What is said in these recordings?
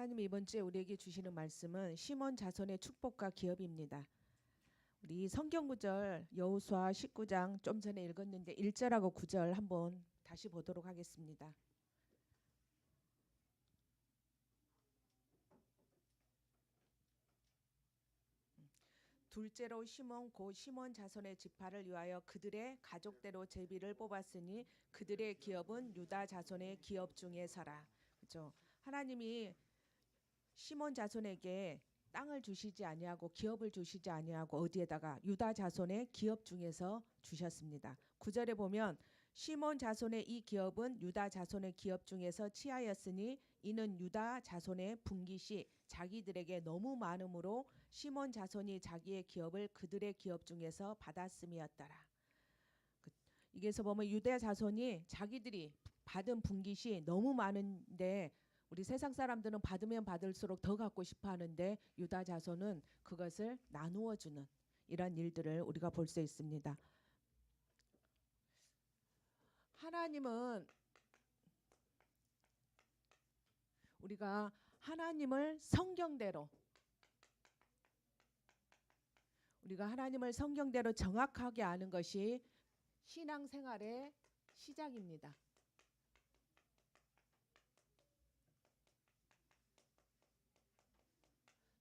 하나님이 이번 주에 우리에게 주시는 말씀은 시몬 자손의 축복과 기업입니다. 우리 성경 구절 여호수아 19장 좀 전에 읽었는데 1절하고 9절 한번 다시 보도록 하겠습니다. 둘째로 시몬 곧 시몬 자손의 지파를 위하여 그들의 가족대로 제비를 뽑았으니 그들의 기업은 유다 자손의 기업 중에서라. 그렇죠? 하나님이 시몬 자손에게 땅을 주시지 아니하고 기업을 주시지 아니하고 어디에다가 유다 자손의 기업 중에서 주셨습니다. 9절에 보면 시몬 자손의 이 기업은 유다 자손의 기업 중에서 취하였으니 이는 유다 자손의 분깃이 자기들에게 너무 많음으로 시몬 자손이 자기의 기업을 그들의 기업 중에서 받았음이었더라. 이게서 보면 유다 자손이 자기들이 받은 분깃이 너무 많은데 우리 세상 사람들은 받으면 받을수록 더 갖고 싶어 하는데 유다 자손은 그것을 나누어 주는 이런 일들을 우리가 볼 수 있습니다. 하나님은 우리가 하나님을 성경대로 정확하게 아는 것이 신앙생활의 시작입니다.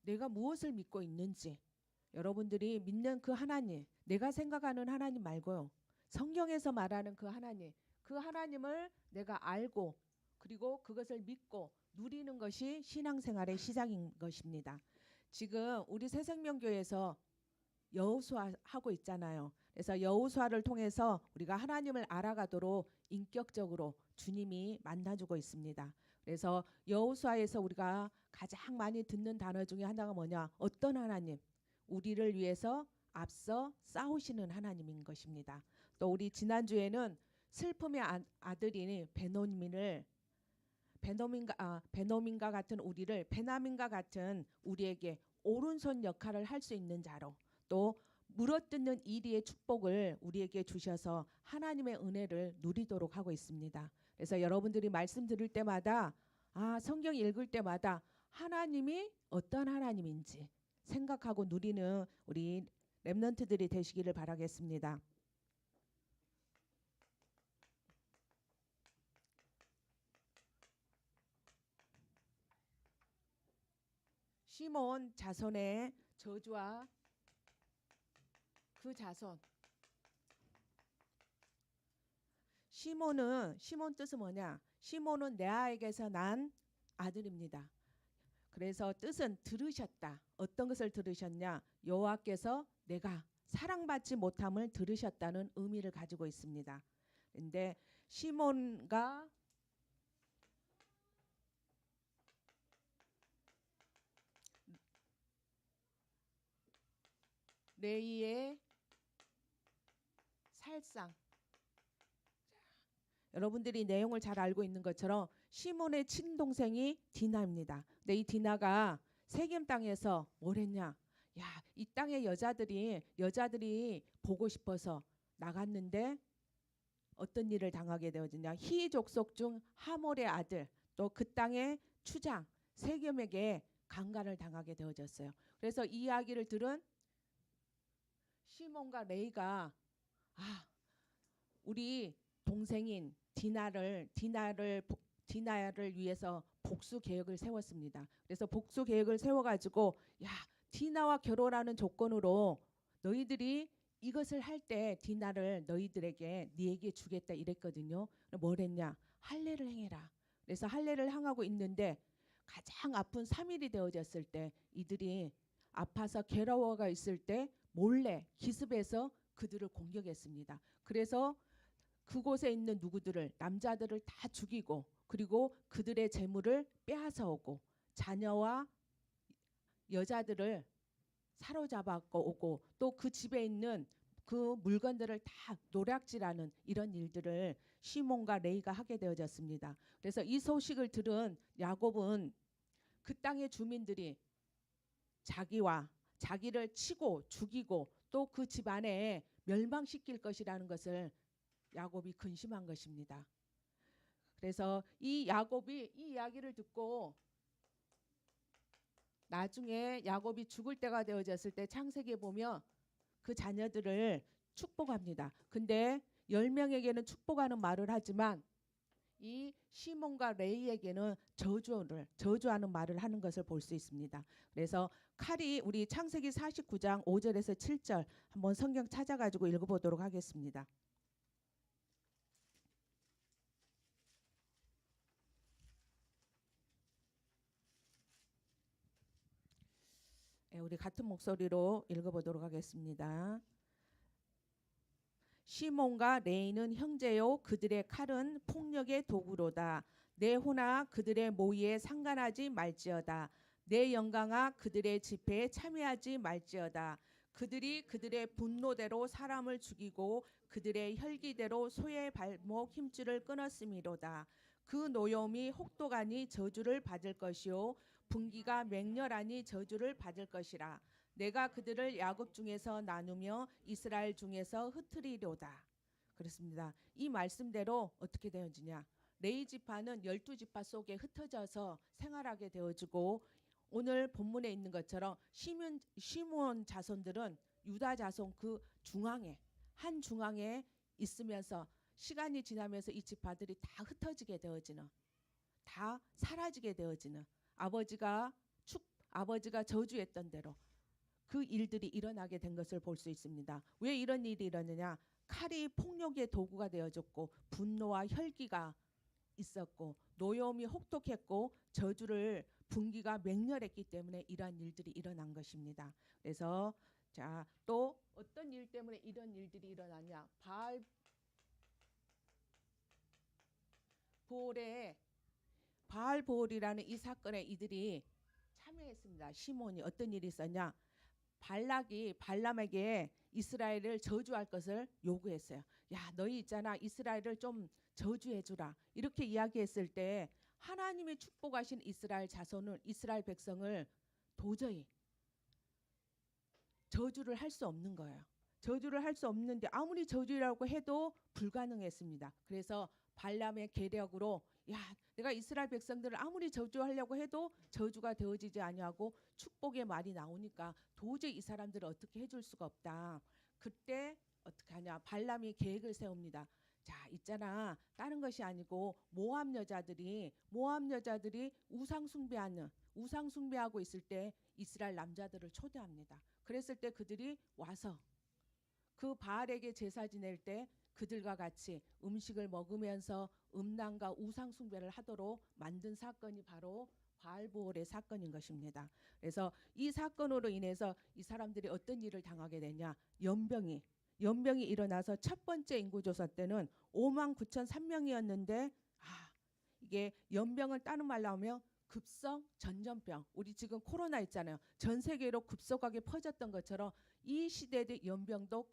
내가 무엇을 믿고 있는지 여러분들이 믿는 그 하나님, 내가 생각하는 하나님 말고요. 성경에서 말하는 그 하나님을 내가 알고 그리고 그것을 믿고 누리는 것이 신앙생활의 시작인 것입니다. 지금 우리 새생명교회에서 여호수아 하고 있잖아요. 그래서 여호수아를 통해서 우리가 하나님을 알아가도록 인격적으로 주님이 만나주고 있습니다. 그래서 여호수아에서 우리가 가장 많이 듣는 단어 중에 하나가 뭐냐? 어떤 하나님? 우리를 위해서 앞서 싸우시는 하나님인 것입니다. 또 우리 지난주에는 슬픔의 아들인 베노민과 같은 우리를 베나민과 같은 우리에게 오른손 역할을 할 수 있는 자로 또 물어뜯는 이리의 축복을 우리에게 주셔서 하나님의 은혜를 누리도록 하고 있습니다. 그래서 여러분들이 말씀 들을 때마다 성경 읽을 때마다 하나님이 어떤 하나님인지 생각하고 누리는 우리 렘넌트들이 되시기를 바라겠습니다. 시몬 자손의 저주와 그 자손. 시몬 뜻은 뭐냐? 시몬은 레아에게서 난 아들입니다. 그래서 뜻은 들으셨다. 어떤 것을 들으셨냐? 여호와께서 내가 사랑받지 못함을 들으셨다는 의미를 가지고 있습니다. 그런데 시몬과 레이의 살상. 여러분들이 내용을 잘 알고 있는 것처럼 시몬의 친동생이 디나입니다. 근데 이 디나가 세겜 땅에서 뭘 했냐? 이 땅의 여자들이 보고 싶어서 나갔는데 어떤 일을 당하게 되어지냐? 히 족속 중 하몰의 아들 또 그 땅의 추장 세겜에게 강간을 당하게 되어졌어요. 그래서 이 이야기를 들은 시몬과 레이가 우리 동생인 디나를 위해서 복수 계획을 세웠습니다. 그래서 복수 계획을 세워가지고 디나와 결혼하는 조건으로 너희들이 이것을 할 때 디나를 네에게 주겠다 이랬거든요. 뭘 했냐? 할례를 행해라. 그래서 할례를 행하고 있는데 가장 아픈 3일이 되어졌을 때 이들이 아파서 괴로워가 있을 때 몰래 기습해서 그들을 공격했습니다. 그래서 그곳에 있는 남자들을 다 죽이고 그리고 그들의 재물을 빼앗아 오고 자녀와 여자들을 사로잡아 오고 또 그 집에 있는 그 물건들을 다 노략질하는 이런 일들을 시몬과 레이가 하게 되어졌습니다. 그래서 이 소식을 들은 야곱은 그 땅의 주민들이 자기를 치고 죽이고 또 그 집안에 멸망시킬 것이라는 것을 야곱이 근심한 것입니다. 그래서 이 야곱이 이 이야기를 듣고 나중에 야곱이 죽을 때가 되어졌을 때 창세기에 보면 그 자녀들을 축복합니다. 근데 10명에게는 축복하는 말을 하지만 이 시몬과 레이에게는 저주하는 말을 하는 것을 볼 수 있습니다. 그래서 칼이 우리 창세기 49장 5절에서 7절 한번 성경 찾아가지고 읽어보도록 하겠습니다. 우리 같은 목소리로 읽어보도록 하겠습니다. 시몬과 레이는 형제요 그들의 칼은 폭력의 도구로다. 내 호나 그들의 모의에 상관하지 말지어다. 내 영광아 그들의 집회에 참여하지 말지어다. 그들이 그들의 분노대로 사람을 죽이고 그들의 혈기대로 소의 발목 힘줄을 끊었음이로다. 그 노여움이 혹독하니 저주를 받을 것이요 분기가 맹렬하니 저주를 받을 것이라. 내가 그들을 야곱 중에서 나누며 이스라엘 중에서 흩트리려다. 그렇습니다. 이 말씀대로 어떻게 되어지냐? 레위 지파는 12지파 속에 흩어져서 생활하게 되어지고 오늘 본문에 있는 것처럼 시몬 자손들은 유다 자손 그 중앙에 한 중앙에 있으면서 시간이 지나면서 이 지파들이 다 흩어지게 되어지는 다 사라지게 되어지는 아버지가 저주했던 대로 그 일들이 일어나게 된 것을 볼 수 있습니다. 왜 이런 일이 일어나냐? 칼이 폭력의 도구가 되어졌고 분노와 혈기가 있었고 노여움이 혹독했고 저주를 분기가 맹렬했기 때문에 이러한 일들이 일어난 것입니다. 그래서 자, 또 어떤 일 때문에 이런 일들이 일어나냐? 바알보올이라는 이 사건에 이들이 참여했습니다. 시몬이 어떤 일이 있었냐? 발락이 발람에게 이스라엘을 저주할 것을 요구했어요. 야, 너희 있잖아. 이스라엘을 좀 저주해 주라. 이렇게 이야기했을 때 하나님의 축복하신 이스라엘 자손은 이스라엘 백성을 도저히 저주를 할 수 없는 거예요. 저주를 할 수 없는데 아무리 저주라고 해도 불가능했습니다. 그래서 발람의 계략으로 야, 내가 이스라엘 백성들을 아무리 저주하려고 해도 저주가 되어지지 아니하고 축복의 말이 나오니까 도저히 이 사람들을 어떻게 해줄 수가 없다. 그때 어떻게 하냐? 발람이 계획을 세웁니다. 자, 있잖아. 다른 것이 아니고 모압 여자들이 우상 숭배하고 있을 때 이스라엘 남자들을 초대합니다. 그랬을 때 그들이 와서 그 바알에게 제사 지낼 때 그들과 같이 음식을 먹으면서 음란과 우상 숭배를 하도록 만든 사건이 바로 바알보올의 사건인 것입니다. 그래서 이 사건으로 인해서 이 사람들이 어떤 일을 당하게 되냐? 연병이 일어나서 첫 번째 인구조사 때는 59,003명이었는데 이게 연병을 다른 말로 하면 급성 전염병. 우리 지금 코로나 있잖아요. 전 세계로 급속하게 퍼졌던 것처럼 이 시대의 연병도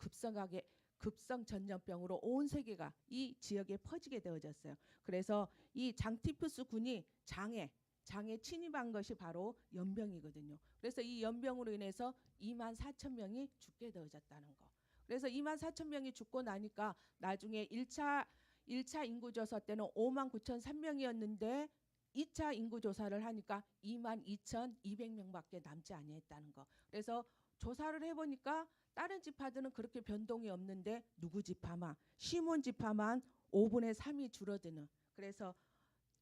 급성 전염병으로 온 세계가 이 지역에 퍼지게 되어졌어요. 그래서 이 장티푸스 군이 장에 침입한 것이 바로 연병이거든요. 그래서 이 연병으로 인해서 24,000명이 죽게 되어졌다는 거. 그래서 24,000명이 죽고 나니까 나중에 1차 인구조사 때는 59,003명이었는데 2차 인구조사를 하니까 22,200명밖에 남지 아니했다는 거. 그래서 조사를 해보니까 다른 지파들은 그렇게 변동이 없는데 누구 지파만 시몬 지파만 5분의 3이 줄어드는 그래서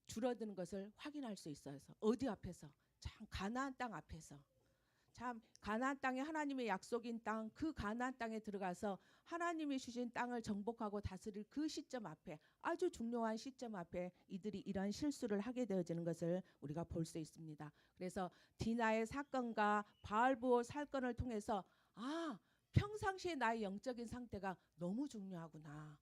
줄어드는 것을 확인할 수 있어요. 어디 앞에서? 참 가나안 땅 앞에서. 참 가나안 땅에 하나님의 약속인 땅 그 가나안 땅에 들어가서 하나님이 주신 땅을 정복하고 다스릴 그 시점 앞에 아주 중요한 시점 앞에 이들이 이러한 실수를 하게 되어지는 것을 우리가 볼 수 있습니다. 그래서 디나의 사건과 바알보올 사건을 통해서 평상시에 나의 영적인 상태가 너무 중요하구나.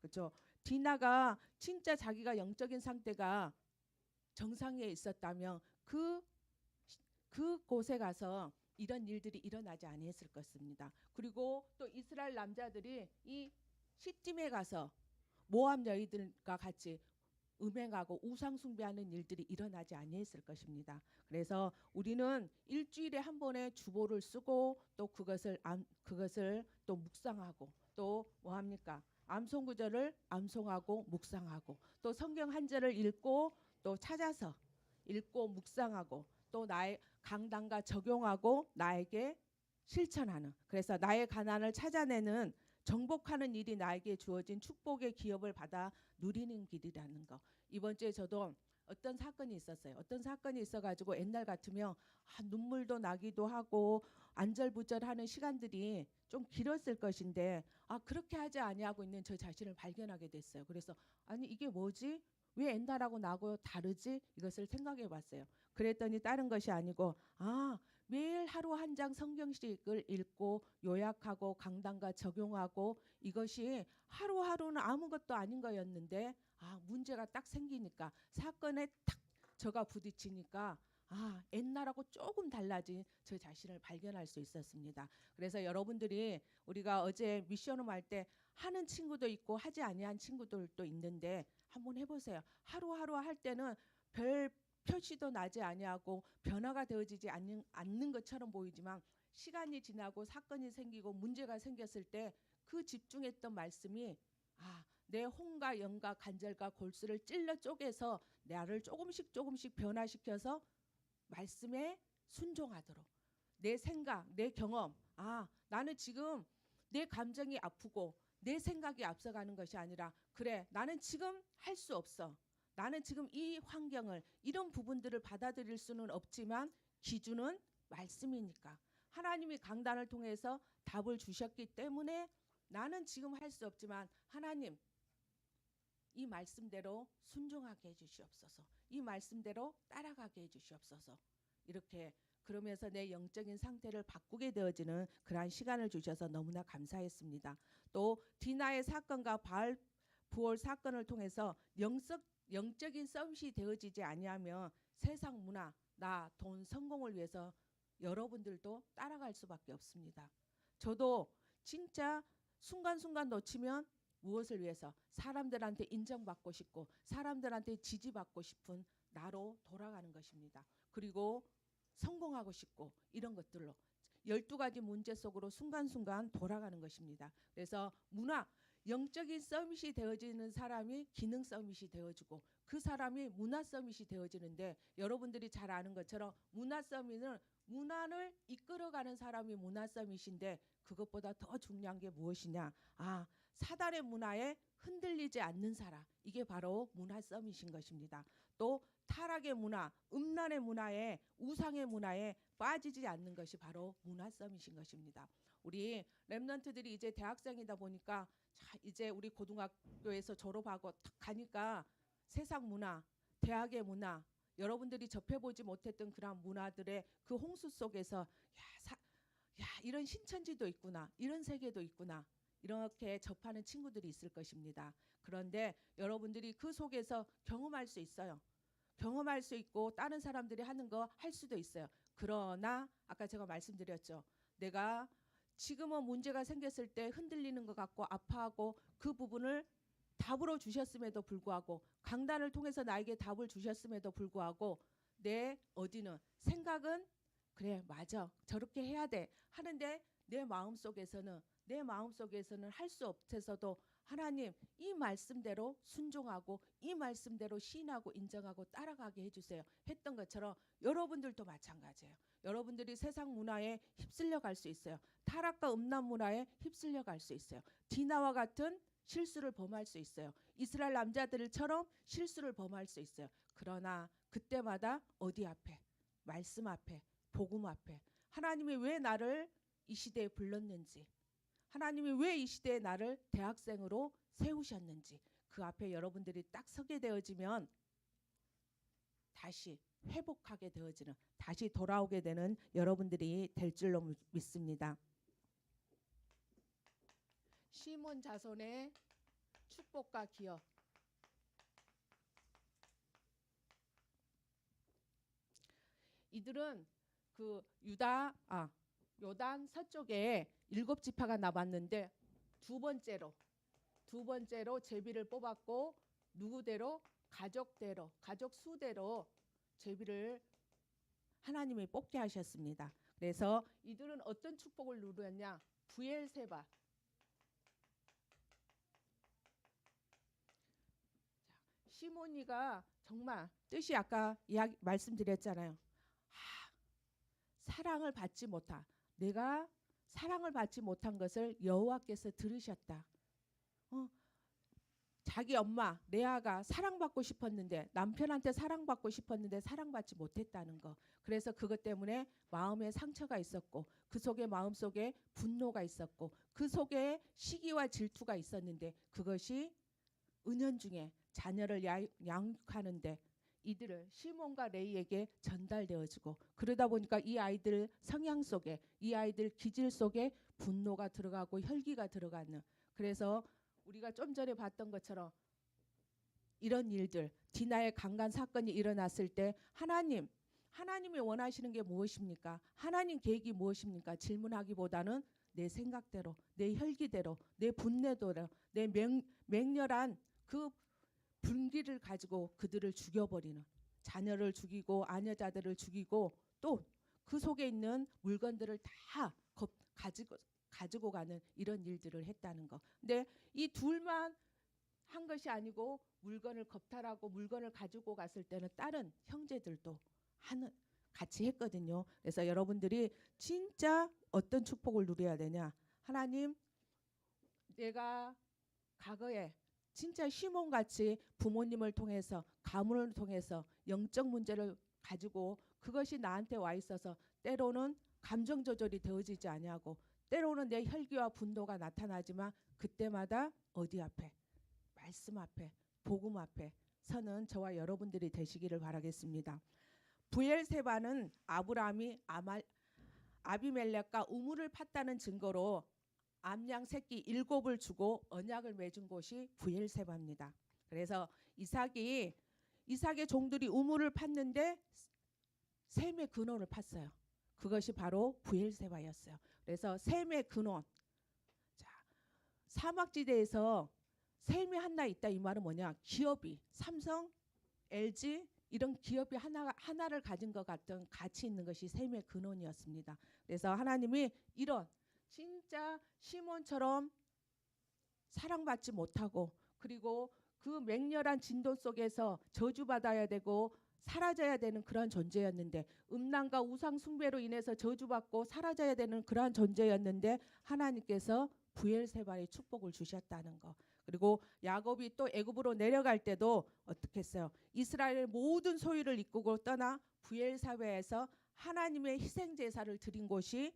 그렇죠. 디나가 진짜 자기가 영적인 상태가 정상에 있었다면 그곳에 가서 이런 일들이 일어나지 아니했을 것입니다. 그리고 또 이스라엘 남자들이 이 시딤에 가서 모압 여인들과 같이 음행하고 우상 숭배하는 일들이 일어나지 아니했을 것입니다. 그래서 우리는 일주일에 한 번의 주보를 쓰고 또 그것을 또 묵상하고 또 뭐 합니까? 암송 구절을 암송하고 묵상하고 또 성경 한 절을 읽고 또 찾아서 읽고 묵상하고 또 나의 강단과 적용하고 나에게 실천하는, 그래서 나의 가난을 찾아내는, 정복하는 일이 나에게 주어진 축복의 기업을 받아 누리는 길이라는 거. 이번 주에 저도 어떤 사건이 있었어요. 어떤 사건이 있어가지고 옛날 같으면 눈물도 나기도 하고 안절부절하는 시간들이 좀 길었을 것인데 그렇게 하지 아니하고 있는 저 자신을 발견하게 됐어요. 그래서 아니 이게 뭐지? 왜 옛날하고 나하고 다르지? 이것을 생각해 봤어요. 그랬더니 다른 것이 아니고 매일 하루 한 장 성경씩을 읽고 요약하고 강단과 적용하고 이것이 하루하루는 아무것도 아닌 거였는데 문제가 딱 생기니까 사건에 딱 저가 부딪히니까 옛날하고 조금 달라진 저 자신을 발견할 수 있었습니다. 그래서 여러분들이 우리가 어제 미션홈 할 때 하는 친구도 있고 하지 아니한 친구들도 있는데 한번 해보세요. 하루하루 할 때는 별 표시도 나지 아니하고 변화가 되어지지 않는 것처럼 보이지만 시간이 지나고 사건이 생기고 문제가 생겼을 때 그 집중했던 말씀이 내 혼과 영과 간절과 골수를 찔러 쪼개서 나를 조금씩 조금씩 변화시켜서 말씀에 순종하도록, 내 생각, 내 경험, 나는 지금 내 감정이 아프고 내 생각이 앞서가는 것이 아니라 그래 나는 지금 할 수 없어, 나는 지금 이 환경을 이런 부분들을 받아들일 수는 없지만 기준은 말씀이니까 하나님이 강단을 통해서 답을 주셨기 때문에 나는 지금 할 수 없지만 하나님 이 말씀대로 순종하게 해주시옵소서, 이 말씀대로 따라가게 해주시옵소서. 이렇게 그러면서 내 영적인 상태를 바꾸게 되어지는 그러한 시간을 주셔서 너무나 감사했습니다. 또 디나의 사건과 바알 부월 사건을 통해서 영적인 서밋이 되어지지 아니하면 세상 문화, 나, 돈, 성공을 위해서 여러분들도 따라갈 수밖에 없습니다. 저도 진짜 순간순간 놓치면 무엇을 위해서? 사람들한테 인정받고 싶고 사람들한테 지지받고 싶은 나로 돌아가는 것입니다. 그리고 성공하고 싶고 이런 것들로 12가지 문제 속으로 순간순간 돌아가는 것입니다. 그래서 영적인 서밋이 되어지는 사람이 기능 서밋이 되어지고 그 사람이 문화 서밋이 되어지는데 여러분들이 잘 아는 것처럼 문화 서밋은 문화를 이끌어가는 사람이 문화 서밋인데 그것보다 더 중요한 게 무엇이냐? 사단의 문화에 흔들리지 않는 사람, 이게 바로 문화 서밋인 것입니다. 또 타락의 문화, 음란의 문화에, 우상의 문화에 빠지지 않는 것이 바로 문화 서밋인 것입니다. 우리 렘넌트들이 이제 대학생이다 보니까 이제 우리 고등학교에서 졸업하고 딱 가니까 세상 문화, 대학의 문화, 여러분들이 접해보지 못했던 그런 문화들의 그 홍수 속에서 이런 신천지도 있구나, 이런 세계도 있구나, 이렇게 접하는 친구들이 있을 것입니다. 그런데 여러분들이 그 속에서 경험할 수 있어요. 경험할 수 있고 다른 사람들이 하는 거 할 수도 있어요. 그러나 아까 제가 말씀드렸죠. 내가 지금은 문제가 생겼을 때 흔들리는 것 같고 아파하고 그 부분을 답으로 주셨음에도 불구하고 강단을 통해서 나에게 답을 주셨음에도 불구하고 내 어디는 생각은 그래 맞아 저렇게 해야 돼 하는데 내 마음속에서는 할 수 없어서도 하나님 이 말씀대로 순종하고 이 말씀대로 시인하고 인정하고 따라가게 해주세요 했던 것처럼 여러분들도 마찬가지예요. 여러분들이 세상 문화에 휩쓸려 갈 수 있어요. 타락과 음란 문화에 휩쓸려 갈 수 있어요. 디나와 같은 실수를 범할 수 있어요. 이스라엘 남자들처럼 실수를 범할 수 있어요. 그러나 그때마다 어디 앞에? 말씀 앞에, 복음 앞에. 하나님이 왜 나를 이 시대에 불렀는지, 하나님이 왜 이 시대에 나를 대학생으로 세우셨는지 그 앞에 여러분들이 딱 서게 되어지면 다시 회복하게 되어지는, 다시 돌아오게 되는 여러분들이 될 줄로 믿습니다. 시몬 자손의 축복과 기업. 이들은 그 요단 서쪽에 7지파가 남았는데 두 번째로 제비를 뽑았고 누구대로? 가족대로, 가족 수대로 제비를 하나님이 뽑게 하셨습니다. 그래서 이들은 어떤 축복을 누렸냐? 부엘세바. 시몬이가 정말 뜻이 아까 말씀드렸잖아요. 사랑을 받지 못한 내가 사랑을 받지 못한 것을 여호와께서 들으셨다. 자기 엄마 레아가 사랑받고 싶었는데 남편한테 사랑받고 싶었는데 사랑받지 못했다는 거. 그래서 그것 때문에 마음에 상처가 있었고 그 속에 마음속에 분노가 있었고 그 속에 시기와 질투가 있었는데 그것이 은연중에 자녀를 양육하는데 이들을 시몬과 레이에게 전달되어지고 그러다 보니까 이 아이들 성향 속에 이 아이들 기질 속에 분노가 들어가고 혈기가 들어가는 그래서 우리가 좀 전에 봤던 것처럼 이런 일들 디나의 강간 사건이 일어났을 때 하나님이 원하시는 게 무엇입니까? 하나님 계획이 무엇입니까? 질문하기보다는 내 생각대로 내 혈기대로 내 분내대로 내 맹렬한 그 분기를 가지고 그들을 죽여버리는 자녀를 죽이고 아녀자들을 죽이고 또 그 속에 있는 물건들을 다 가지고 가는 이런 일들을 했다는 거. 근데 이 둘만 한 것이 아니고 물건을 겁탈하고 물건을 가지고 갔을 때는 다른 형제들도 같이 했거든요. 그래서 여러분들이 진짜 어떤 축복을 누려야 되냐? 하나님, 내가 과거에 진짜 시몬같이 부모님을 통해서 가문을 통해서 영적 문제를 가지고 그것이 나한테 와 있어서 때로는 감정 조절이 되어지지 아니하고 때로는 내 혈기와 분노가 나타나지만 그때마다 어디 앞에 말씀 앞에 복음 앞에 서는 저와 여러분들이 되시기를 바라겠습니다. 부엘세바는 아브라함이 아비멜렉과 우물을 팠다는 증거로 암양 새끼 7을 주고 언약을 맺은 곳이 부엘세바입니다. 그래서 이삭의 종들이 우물을 팠는데 셈의 근원을 팠어요. 그것이 바로 부엘세바였어요. 그래서 셈의 근원. 자, 사막지대에서 셈이 하나 있다 이 말은 뭐냐? 기업이 삼성, LG 이런 기업이 하나를 가진 것 같은 가치 있는 것이 셈의 근원이었습니다. 그래서 하나님이 이런 진짜 시몬처럼 사랑받지 못하고 그리고 그 맹렬한 진도 속에서 저주받아야 되고 사라져야 되는 그런 존재였는데 음란과 우상 숭배로 인해서 저주받고 사라져야 되는 그러한 존재였는데 하나님께서 부엘세바의 축복을 주셨다는 거. 그리고 야곱이 또 애굽으로 내려갈 때도 어떻게 했어요? 이스라엘의 모든 소유를 이끌고 떠나 부엘세바에서 하나님의 희생 제사를 드린 곳이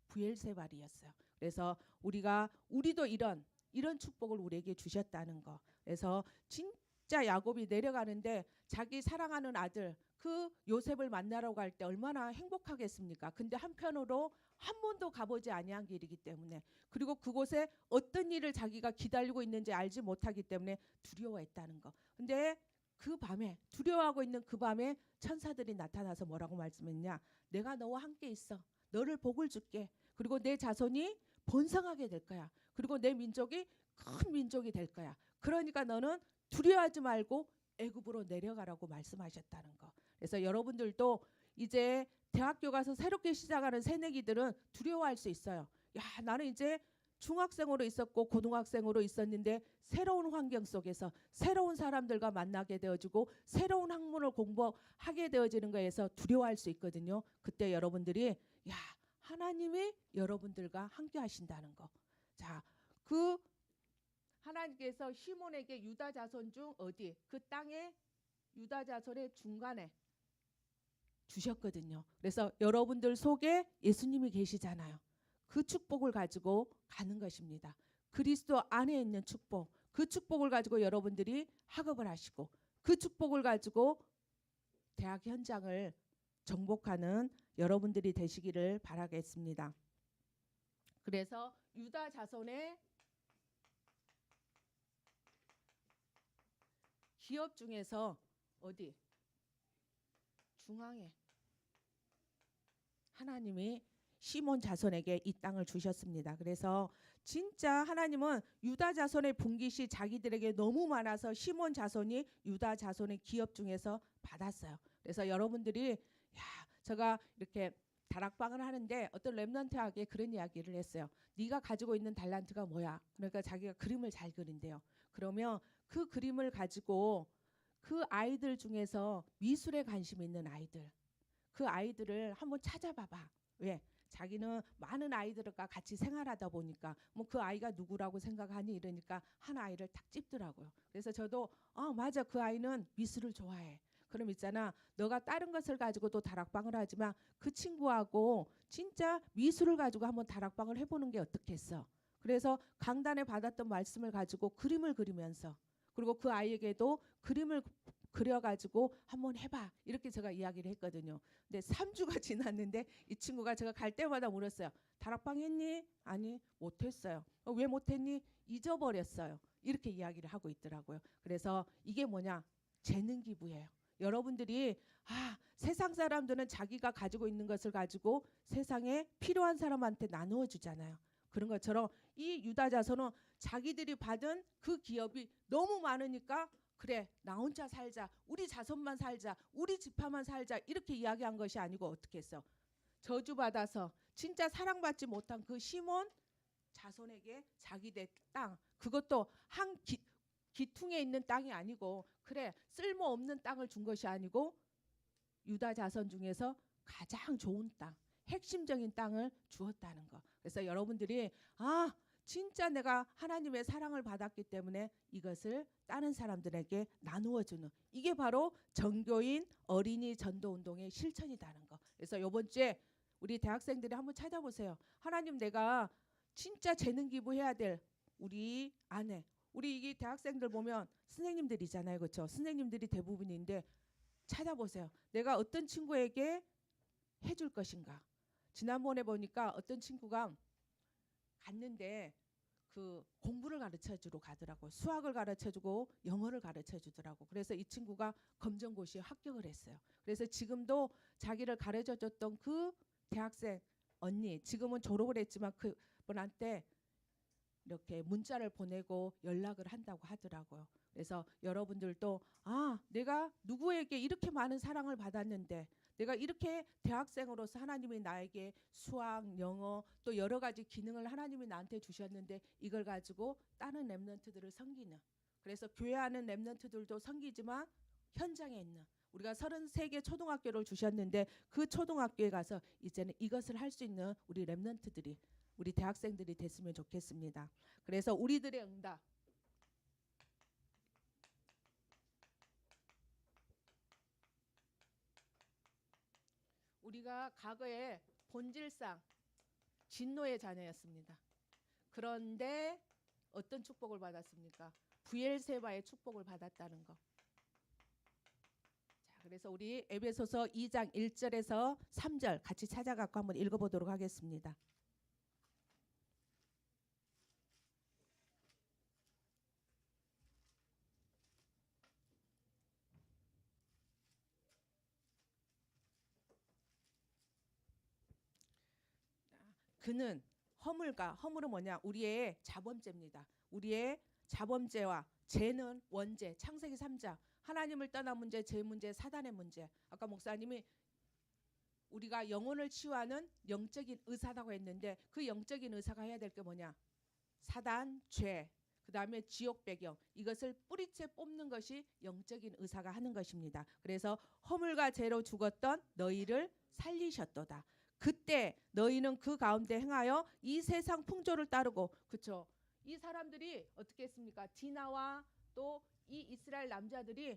부엘세바리였어요. 그래서 우리도 이런 축복을 우리에게 주셨다는 거. 그래서 진짜 야곱이 내려가는데 자기 사랑하는 아들 그 요셉을 만나러 갈 때 얼마나 행복하겠습니까? 근데 한편으로 한 번도 가보지 아니한 길이기 때문에 그리고 그곳에 어떤 일을 자기가 기다리고 있는지 알지 못하기 때문에 두려워했다는 거. 근데 그 밤에 두려워하고 있는 그 밤에 천사들이 나타나서 뭐라고 말씀했냐? 내가 너와 함께 있어. 너를 복을 줄게. 그리고 내 자손이 번성하게 될 거야. 그리고 내 민족이 큰 민족이 될 거야. 그러니까 너는 두려워하지 말고 애굽으로 내려가라고 말씀하셨다는 거. 그래서 여러분들도 이제 대학교 가서 새롭게 시작하는 새내기들은 두려워할 수 있어요. 야, 나는 이제 중학생으로 있었고 고등학생으로 있었는데 새로운 환경 속에서 새로운 사람들과 만나게 되어지고 새로운 학문을 공부하게 되어지는 거에서 두려워할 수 있거든요. 그때 여러분들이 야, 하나님이 여러분들과 함께 하신다는 거. 자, 그 하나님께서 시몬에게 유다 자손 중 어디 그 땅에 유다 자손의 중간에 주셨거든요. 그래서 여러분들 속에 예수님이 계시잖아요. 그 축복을 가지고 가는 것입니다. 그리스도 안에 있는 축복. 그 축복을 가지고 여러분들이 학업을 하시고 그 축복을 가지고 대학 현장을 정복하는 여러분들이 되시기를 바라겠습니다. 그래서 유다 자손의 기업 중에서 어디? 중앙에 하나님이 시몬 자손에게 이 땅을 주셨습니다. 그래서 진짜 하나님은 유다 자손의 분깃이 자기들에게 너무 많아서 시몬 자손이 유다 자손의 기업 중에서 받았어요. 그래서 여러분들이 야, 제가 이렇게 다락방을 하는데 어떤 렘넌트에게 그런 이야기를 했어요. 네가 가지고 있는 달란트가 뭐야? 그러니까 자기가 그림을 잘 그린대요. 그러면 그 그림을 가지고 그 아이들 중에서 미술에 관심 있는 아이들 그 아이들을 한번 찾아봐봐. 왜? 자기는 많은 아이들과 같이 생활하다 보니까 뭐 그 아이가 누구라고 생각하니 이러니까 한 아이를 딱 찝더라고요. 그래서 저도 맞아, 그 아이는 미술을 좋아해. 그럼 있잖아, 너가 다른 것을 가지고도 다락방을 하지만 그 친구하고 진짜 미술을 가지고 한번 다락방을 해보는 게 어떻겠어. 그래서 강단에 받았던 말씀을 가지고 그림을 그리면서, 그리고 그 아이에게도 그림을 그려가지고 한번 해봐, 이렇게 제가 이야기를 했거든요. 근데 3주가 지났는데 이 친구가 제가 갈 때마다 물었어요. 다락방 했니? 아니, 못했어요. 왜 못했니? 잊어버렸어요. 이렇게 이야기를 하고 있더라고요. 그래서 이게 뭐냐? 재능 기부예요. 여러분들이 세상 사람들은 자기가 가지고 있는 것을 가지고 세상에 필요한 사람한테 나누어 주잖아요. 그런 것처럼 이 유다 자손은 자기들이 받은 그 기업이 너무 많으니까 그래, 나 혼자 살자, 우리 자손만 살자, 우리 지파만 살자, 이렇게 이야기한 것이 아니고 어떻게 했어? 저주받아서 진짜 사랑받지 못한 그 시몬 자손에게 자기네 땅, 그것도 한 기퉁에 있는 땅이 아니고, 그래, 쓸모없는 땅을 준 것이 아니고 유다 자손 중에서 가장 좋은 땅, 핵심적인 땅을 주었다는 거. 그래서 여러분들이 진짜 내가 하나님의 사랑을 받았기 때문에 이것을 다른 사람들에게 나누어 주는, 이게 바로 전교인 어린이 전도 운동의 실천이라는 거. 그래서 이번 주에 우리 대학생들이 한번 찾아보세요. 하나님, 내가 진짜 재능 기부해야 될 우리 아내, 우리 이 대학생들 보면 선생님들이잖아요. 그렇죠? 선생님들이 대부분인데 찾아보세요. 내가 어떤 친구에게 해줄 것인가. 지난번에 보니까 어떤 친구가 갔는데 그 공부를 가르쳐주러 가더라고. 수학을 가르쳐주고 영어를 가르쳐주더라고. 그래서 이 친구가 검정고시에 합격을 했어요. 그래서 지금도 자기를 가르쳐줬던 그 대학생 언니, 지금은 졸업을 했지만 그분한테 이렇게 문자를 보내고 연락을 한다고 하더라고요. 그래서 여러분들도 내가 누구에게 이렇게 많은 사랑을 받았는데, 내가 이렇게 대학생으로서 하나님이 나에게 수학, 영어, 또 여러 가지 기능을 하나님이 나한테 주셨는데 이걸 가지고 다른 렘넌트들을 섬기는, 그래서 교회 하는 렘넌트들도 섬기지만 현장에 있는, 우리가 33개 초등학교를 주셨는데 그 초등학교에 가서 이제는 이것을 할 수 있는 우리 렘넌트들이, 우리 대학생들이 됐으면 좋겠습니다. 그래서 우리들의 응답, 우리가 과거에 본질상 진노의 자녀였습니다. 그런데 어떤 축복을 받았습니까? 부엘세바의 축복을 받았다는 거. 자, 그래서 우리 에베소서 2장 1절에서 3절 같이 찾아갖고 한번 읽어보도록 하겠습니다. 그는 허물은 뭐냐? 우리의 자범죄입니다. 우리의 자범죄와 죄는 원죄, 창세기 3장, 하나님을 떠난 문제, 죄 문제, 사단의 문제. 아까 목사님이 우리가 영혼을 치유하는 영적인 의사라고 했는데 그 영적인 의사가 해야 될 게 뭐냐? 사단, 죄, 그 다음에 지옥 배경, 이것을 뿌리째 뽑는 것이 영적인 의사가 하는 것입니다. 그래서 허물과 죄로 죽었던 너희를 살리셨도다. 그때 너희는 그 가운데 행하여 이 세상 풍조를 따르고, 그렇죠? 이 사람들이 어떻게 했습니까? 디나와 또 이 이스라엘 남자들이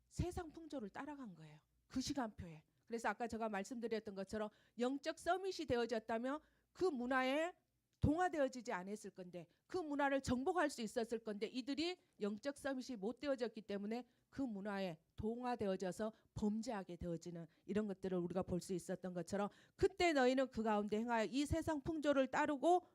세상 풍조를 따라간 거예요. 그 시간표에. 그래서 아까 제가 말씀드렸던 것처럼 영적 서밋이 되어졌다면 그 문화에 동화되어지지 않았을 건데, 그 문화를 정복할 수 있었을 건데 이들이 영적 서밋이 못 되어졌기 때문에 그 문화에 동화되어져서 범죄하게 되어지는 이런 것들을 우리가 볼 수 있었던 것처럼, 그때 너희는 그 가운데 행하여 이 세상 풍조를 따르고,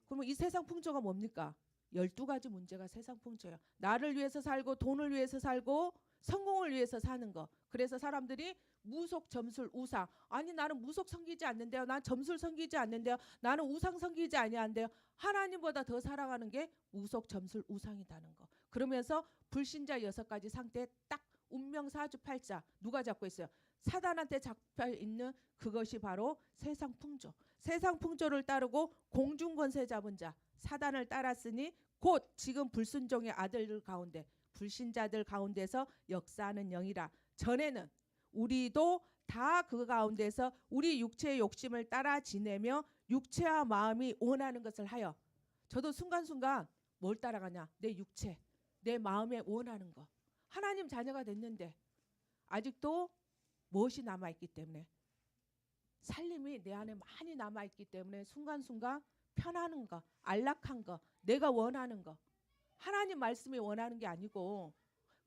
그러면 이 세상 풍조가 뭡니까? 12가지 문제가 세상 풍조예요. 나를 위해서 살고, 돈을 위해서 살고, 성공을 위해서 사는 거. 그래서 사람들이 무속, 점술, 우상. 아니, 나는 무속 섬기지 않는데요. 난 점술 섬기지 않는데요. 나는 우상 섬기지 아니한데요. 하나님보다 더 사랑하는 게 무속, 점술, 우상이라는 거. 그러면서 불신자 6가지 상태에 딱 운명사주팔자 누가 잡고 있어요? 사단한테 잡혀 있는 그것이 바로 세상 풍조. 세상 풍조를 따르고 공중권세 잡은 자 사단을 따랐으니 곧 지금 불순종의 아들들 가운데, 불신자들 가운데서 역사하는 영이라. 전에는 우리도 다 그 가운데서 우리 육체의 욕심을 따라 지내며 육체와 마음이 원하는 것을 하여. 저도 순간순간 뭘 따라가냐? 내 육체, 내 마음에 원하는 거. 하나님 자녀가 됐는데 아직도 무엇이 남아있기 때문에, 살림이 내 안에 많이 남아있기 때문에 순간순간 편하는 거, 안락한 거, 내가 원하는 거, 하나님 말씀이 원하는 게 아니고,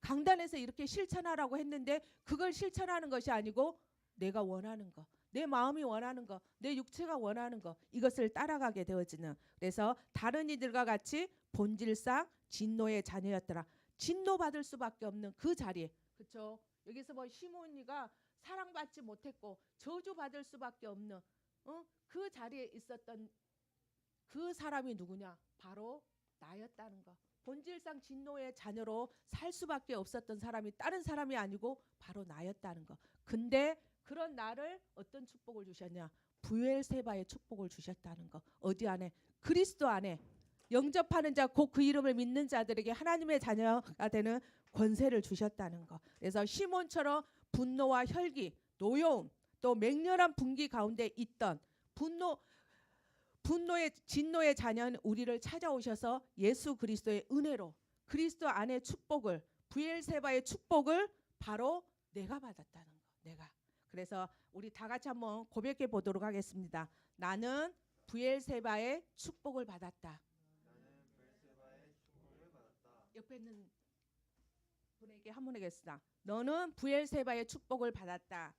강단에서 이렇게 실천하라고 했는데 그걸 실천하는 것이 아니고 내가 원하는 거, 내 마음이 원하는 거, 내 육체가 원하는 거, 이것을 따라가게 되어지는. 그래서 다른 이들과 같이 본질상 진노의 자녀였더라. 진노받을 수밖에 없는 그 자리에, 그렇죠? 여기서 뭐 시므온이가 사랑받지 못했고 저주받을 수밖에 없는 그 자리에 있었던 그 사람이 누구냐? 바로 나였다는 거. 본질상 진노의 자녀로 살 수밖에 없었던 사람이 다른 사람이 아니고 바로 나였다는 거. 근데 그런 나를 어떤 축복을 주셨냐? 부엘세바의 축복을 주셨다는 거. 어디 안에? 그리스도 안에. 영접하는 자, 곧 그 이름을 믿는 자들에게 하나님의 자녀가 되는 권세를 주셨다는 거. 그래서 시몬처럼 분노와 혈기, 노여움, 또 맹렬한 분기 가운데 있던 분노의 진노의 자녀는 우리를 찾아오셔서 예수 그리스도의 은혜로 그리스도 안의 축복을, 부엘세바의 축복을 바로 내가 받았다는 거. 내가. 그래서 우리 다 같이 한번 고백해 보도록 하겠습니다. 나는 부엘세바의 축복을 받았다. 옆에 있는 분에게 한 번 하겠습니다. 너는 부엘세바의 축복을 받았다.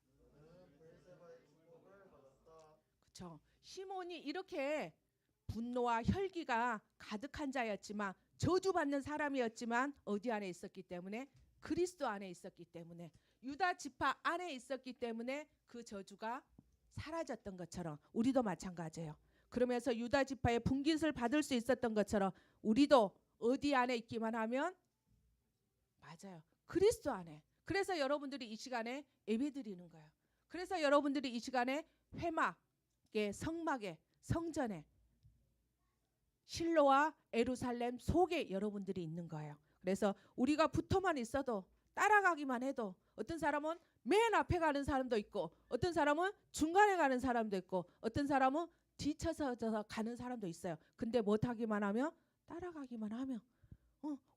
그렇죠. 시몬이 이렇게 분노와 혈기가 가득한 자였지만, 저주받는 사람이었지만 어디 안에 있었기 때문에? 그리스도 안에 있었기 때문에, 유다 지파 안에 있었기 때문에 그 저주가 사라졌던 것처럼 우리도 마찬가지예요. 그러면서 유다 지파의 분깃을 받을 수 있었던 것처럼 우리도 어디 안에 있기만 하면, 맞아요, 그리스도 안에. 그래서 여러분들이 이 시간에 예배드리는 거예요. 그래서 여러분들이 이 시간에 회막에, 성막에, 성전에, 실로와 에루살렘 속에 여러분들이 있는 거예요. 그래서 우리가 붙어만 있어도, 따라가기만 해도, 어떤 사람은 맨 앞에 가는 사람도 있고, 어떤 사람은 중간에 가는 사람도 있고, 어떤 사람은 뒤쳐서 가는 사람도 있어요. 근데 못하기만 하면, 따라가기만 하면,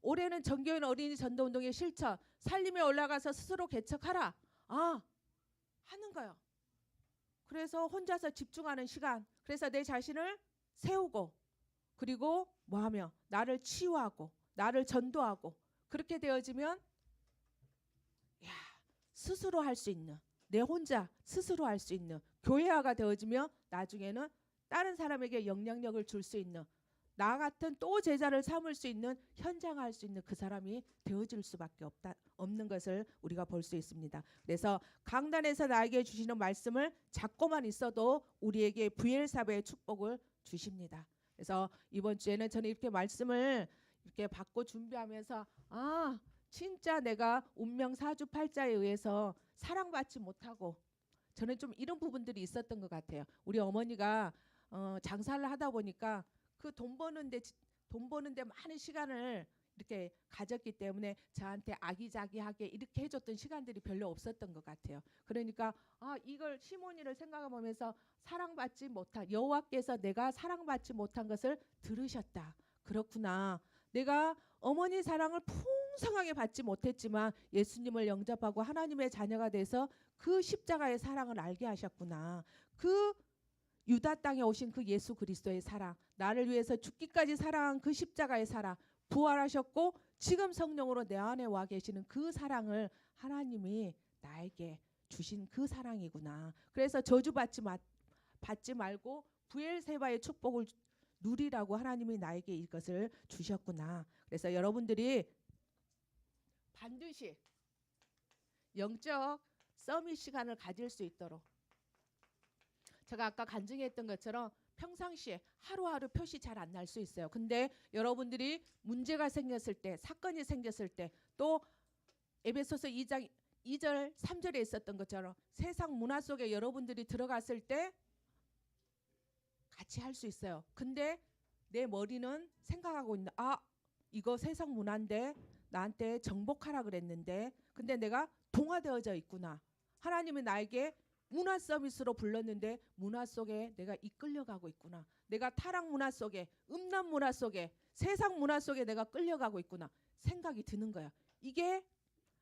올해는 정교인 어린이 전도운동의 실천, 살림에 올라가서 스스로 개척하라, 하는 거예요. 그래서 혼자서 집중하는 시간, 그래서 내 자신을 세우고, 그리고 뭐하며? 나를 치유하고 나를 전도하고, 그렇게 되어지면 스스로 할 수 있는, 내 혼자 스스로 할 수 있는 교회화가 되어지며, 나중에는 다른 사람에게 영향력을 줄 수 있는, 나 같은 또 제자를 삼을 수 있는, 현장할 수 있는 그 사람이 되어질 수밖에 없는 것을 우리가 볼 수 있습니다. 그래서 강단에서 나에게 주시는 말씀을 잡고만 있어도 우리에게 부엘사바의 축복을 주십니다. 그래서 이번 주에는 저는 이렇게 말씀을 이렇게 받고 준비하면서, 진짜 내가 운명 사주팔자에 의해서 사랑받지 못하고, 저는 좀 이런 부분들이 있었던 것 같아요. 우리 어머니가 장사를 하다 보니까 그 돈 버는데 많은 시간을 이렇게 가졌기 때문에 저한테 아기자기하게 이렇게 해줬던 시간들이 별로 없었던 것 같아요. 그러니까 이걸 시몬이를 생각해보면서, 사랑받지 못한, 여호와께서 내가 사랑받지 못한 것을 들으셨다. 그렇구나. 내가 어머니 사랑을 풍성하게 받지 못했지만 예수님을 영접하고 하나님의 자녀가 돼서 그 십자가의 사랑을 알게 하셨구나. 그 유다 땅에 오신 그 예수 그리스도의 사랑, 나를 위해서 죽기까지 사랑한 그 십자가의 사랑, 부활하셨고 지금 성령으로 내 안에 와 계시는 그 사랑을 하나님이 나에게 주신 그 사랑이구나. 그래서 저주받지 말고 부엘세바의 축복을 누리라고 하나님이 나에게 이것을 주셨구나. 그래서 여러분들이 반드시 영적 서밋 시간을 가질 수 있도록, 제가 아까 간증했던 것처럼 평상시에 하루하루 표시 잘 안 날 수 있어요. 근데 여러분들이 문제가 생겼을 때, 사건이 생겼을 때, 또 에베소서 2장 2절 3절에 있었던 것처럼 세상 문화 속에 여러분들이 들어갔을 때 같이 할 수 있어요. 근데 내 머리는 생각하고 있는, 이거 세상 문화인데 나한테 정복하라 그랬는데 근데 내가 동화되어져 있구나 하나님이 나에게 문화 서비스로 불렀는데 문화 속에 내가 이끌려가고 있구나. 내가 타락 문화 속에, 음란 문화 속에, 세상 문화 속에 내가 끌려가고 있구나 생각이 드는 거야. 이게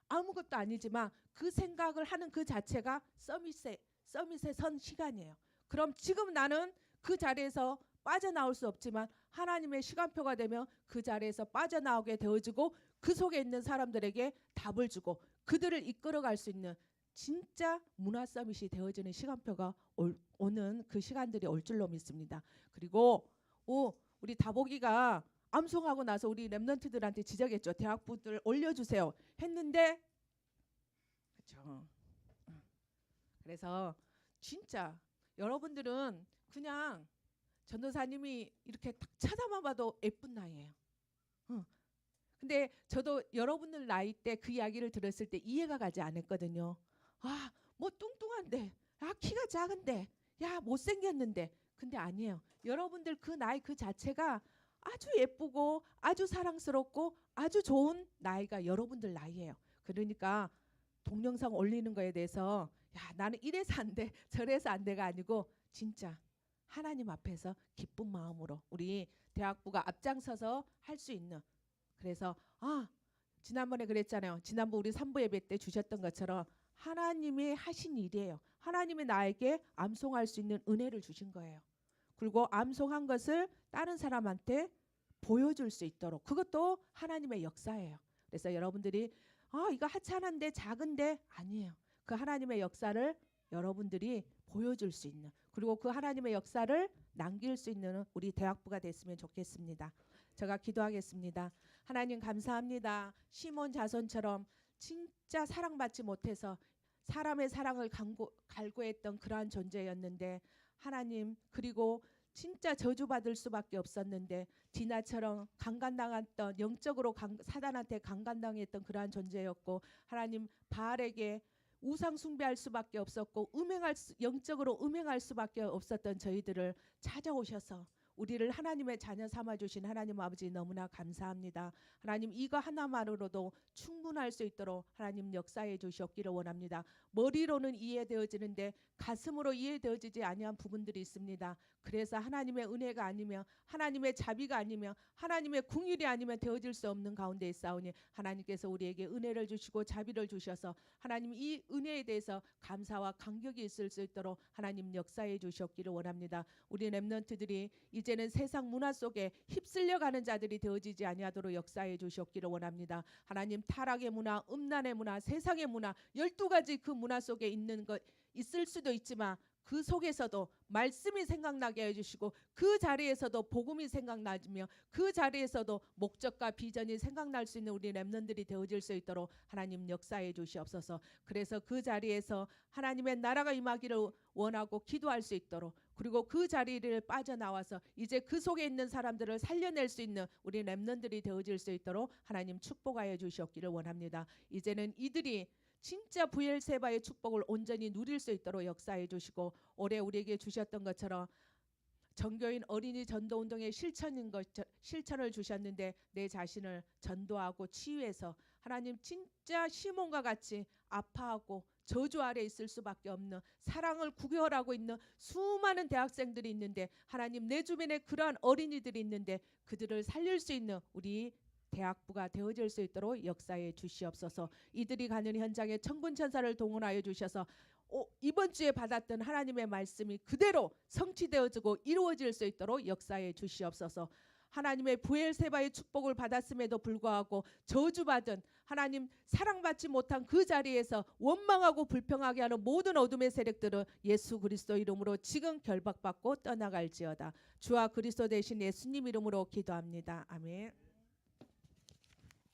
아무것도 아니지만 그 생각을 하는 그 자체가 서밋에 선 시간이에요. 그럼 지금 나는 그 자리에서 빠져나올 수 없지만 하나님의 시간표가 되면 그 자리에서 빠져나오게 되어지고 그 속에 있는 사람들에게 답을 주고 그들을 이끌어갈 수 있는 진짜 문화 서밋이 되어지는 시간표가 오는 그 시간들이 올 줄로 믿습니다. 그리고 우리 다보기가 암송하고 나서 우리 랩런트들한테 지적했죠. 대학부들 올려주세요 했는데 그렇죠. 그래서 진짜 여러분들은 그냥 전도사님이 이렇게 딱 쳐다만 봐도 예쁜 나이예요. 근데 저도 여러분들 나이 때 그 이야기를 들었을 때 이해가 가지 않았거든요. 뭐 뚱뚱한데, 키가 작은데, 못생겼는데. 근데 아니에요. 여러분들 그 나이 그 자체가 아주 예쁘고 아주 사랑스럽고 아주 좋은 나이가 여러분들 나이예요. 그러니까 동영상 올리는 거에 대해서 나는 이래서 안 돼, 저래서 안 돼가 아니고 진짜 하나님 앞에서 기쁜 마음으로 우리 대학부가 앞장서서 할 수 있는. 그래서 지난번에 그랬잖아요. 지난번 우리 3부 예배 때 주셨던 것처럼 하나님이 하신 일이에요. 하나님이 나에게 암송할 수 있는 은혜를 주신 거예요. 그리고 암송한 것을 다른 사람한테 보여줄 수 있도록 그것도 하나님의 역사예요. 그래서 여러분들이 이거 하찮은데 작은데 아니에요. 그 하나님의 역사를 여러분들이 보여줄 수 있는 그리고 그 하나님의 역사를 남길 수 있는 우리 대학부가 됐으면 좋겠습니다. 제가 기도하겠습니다. 하나님 감사합니다. 시몬 자손처럼 진짜 사랑받지 못해서 사람의 사랑을 갈구했던 그러한 존재였는데 하나님 그리고 진짜 저주받을 수밖에 없었는데 디나처럼 강간당했던 영적으로 사단한테 강간당했던 그러한 존재였고 하나님 바알에게 우상 숭배할 수밖에 없었고 영적으로 음행할 수밖에 없었던 저희들을 찾아오셔서 우리를 하나님의 자녀 삼아주신 하나님 아버지 너무나 감사합니다. 하나님 이거 하나만으로도 충분할 수 있도록 하나님 역사해 주시옵기를 원합니다. 머리로는 이해되어지는데 가슴으로 이해되어지지 아니한 부분들이 있습니다. 그래서 하나님의 은혜가 아니면 하나님의 자비가 아니면 하나님의 궁율이 아니면 되어질 수 없는 가운데 있사오니 하나님께서 우리에게 은혜를 주시고 자비를 주셔서 하나님 이 은혜에 대해서 감사와 감격이 있을 수 있도록 하나님 역사해 주시옵기를 원합니다. 우리 랩런트들이 이제는 세상 문화 속에 휩쓸려가는 자들이 되어지지 아니하도록 역사해 주시옵기를 원합니다. 하나님 타락의 문화, 음란의 문화, 세상의 문화 12가지 그 문화 속에 있는 것 있을 수도 있지만 그 속에서도 말씀이 생각나게 해주시고 그 자리에서도 복음이 생각나며 그 자리에서도 목적과 비전이 생각날 수 있는 우리 렘넌들이 되어질 수 있도록 하나님 역사해 주시옵소서. 그래서 그 자리에서 하나님의 나라가 임하기를 원하고 기도할 수 있도록 그리고 그 자리를 빠져나와서 이제 그 속에 있는 사람들을 살려낼 수 있는 우리 렘넌들이 되어질 수 있도록 하나님 축복하여 주시옵기를 원합니다. 이제는 이들이 진짜 부엘세바의 축복을 온전히 누릴 수 있도록 역사해 주시고 올해 우리에게 주셨던 것처럼 전교인 어린이 전도운동의 실천을 주셨는데 내 자신을 전도하고 치유해서 하나님 진짜 시몬과 같이 아파하고 저주 아래 있을 수밖에 없는 사랑을 구별하고 있는 수많은 대학생들이 있는데 하나님 내 주변에 그러한 어린이들이 있는데 그들을 살릴 수 있는 우리 대학부가 되어질 수 있도록 역사해 주시옵소서. 이들이 가는 현장에 천군 천사를 동원하여 주셔서 이번 주에 받았던 하나님의 말씀이 그대로 성취되어지고 이루어질 수 있도록 역사해 주시옵소서. 하나님의 부엘세바의 축복을 받았음에도 불구하고 저주받은 하나님 사랑받지 못한 그 자리에서 원망하고 불평하게 하는 모든 어둠의 세력들은 예수 그리스도 이름으로 지금 결박받고 떠나갈지어다. 주와 그리스도 대신 예수님 이름으로 기도합니다. 아멘.